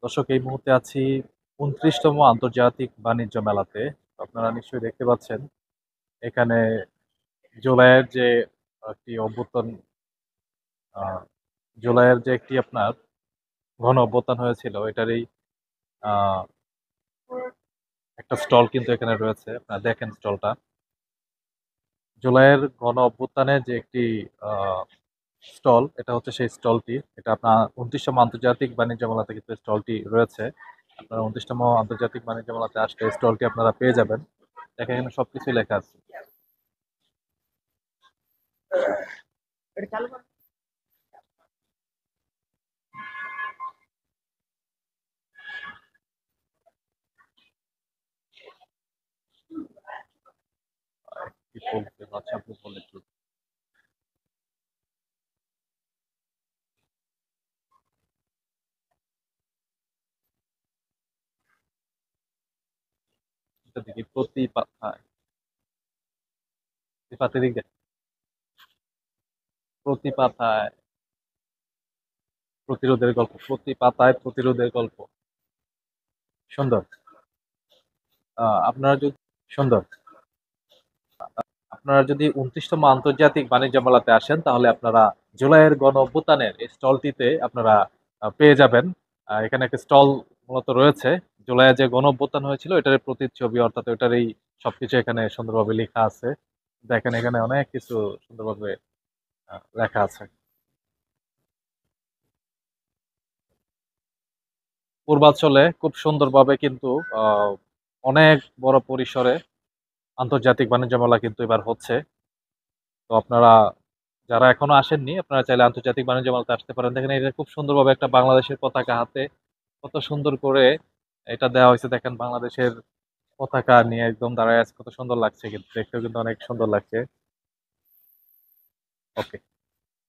দর্শক, এই মুহূর্তে আছি ২৯তম আন্তর্জাতিক বাণিজ্য মেলাতে। আপনারা নিশ্চয়ই দেখতে পাচ্ছেন এখানে জুলাইয়ের যে একটি অভ্যুত্থান, আহ, জুলাইয়ের যে একটি আপনার ঘন অভ্যুত্থান হয়েছিল এটারই আহ, একটা স্টল কিন্তু এখানে রয়েছে। আপনারা দেখেন স্টলটা, জুলাইয়ের ঘন অভ্যুত্থানের যে একটি স্টল, এটা হচ্ছে সেই স্টলটি। এটা আপনার ২৯তম আন্তর্জাতিক বাণিজ্য মেলাতে কিন্তু স্টলটি রয়েছে। আপনারা ২৯তম আন্তর্জাতিক বাণিজ্য মেলাতে আসলে স্টলটি আপনারা পেয়ে যাবেন। দেখেন এখানে সবকিছুই লেখা আছে। কি বলতে আচ্ছা, আপনি বলে একটু। এটা দেখি প্রতি পাতায়, প্রতি পাতে দিকে, প্রতি পাতায় প্রতিরোধের গল্প, প্রতি পাতায় প্রতিরোধের গল্প। সুন্দর। আপনারা যদি সুন্দর, আপনারা যদি ২৯তম আন্তর্জাতিক বাণিজ্য মেলাতে আসেন তাহলে আপনারা জুলাইয়ের গণ অভ্যুত্থানের এই স্টলটিতে আপনারা পেয়ে যাবেন। এখানে একটা স্টল মূলত রয়েছে। জুলাইয়ে যে গণ অভ্যুত্থান হয়েছিল এটার প্রতিচ্ছবি, অর্থাৎ ওটারই সবকিছু এখানে সুন্দরভাবে লেখা আছে। দেখেন এখানে অনেক কিছু সুন্দরভাবে লেখা আছে। পূর্বাঞ্চলে খুব সুন্দরভাবে কিন্তু আহ, অনেক বড় পরিসরে আন্তর্জাতিক বাণিজ্য মেলা কিন্তু এবার হচ্ছে। তো আপনারা যারা এখনো আসেননি, আপনারা চাইলে আন্তর্জাতিক বাণিজ্য মেলাতে আসতে পারেন। দেখেন এটা খুব সুন্দরভাবে একটা বাংলাদেশের পতাকা হাতে কত সুন্দর করে এটা দেওয়া হয়েছে। দেখেন বাংলাদেশের পতাকা নিয়ে একদম দাঁড়ায় আছে, কত সুন্দর লাগছে, কিন্তু দেখতেও কিন্তু অনেক সুন্দর লাগছে। ওকে।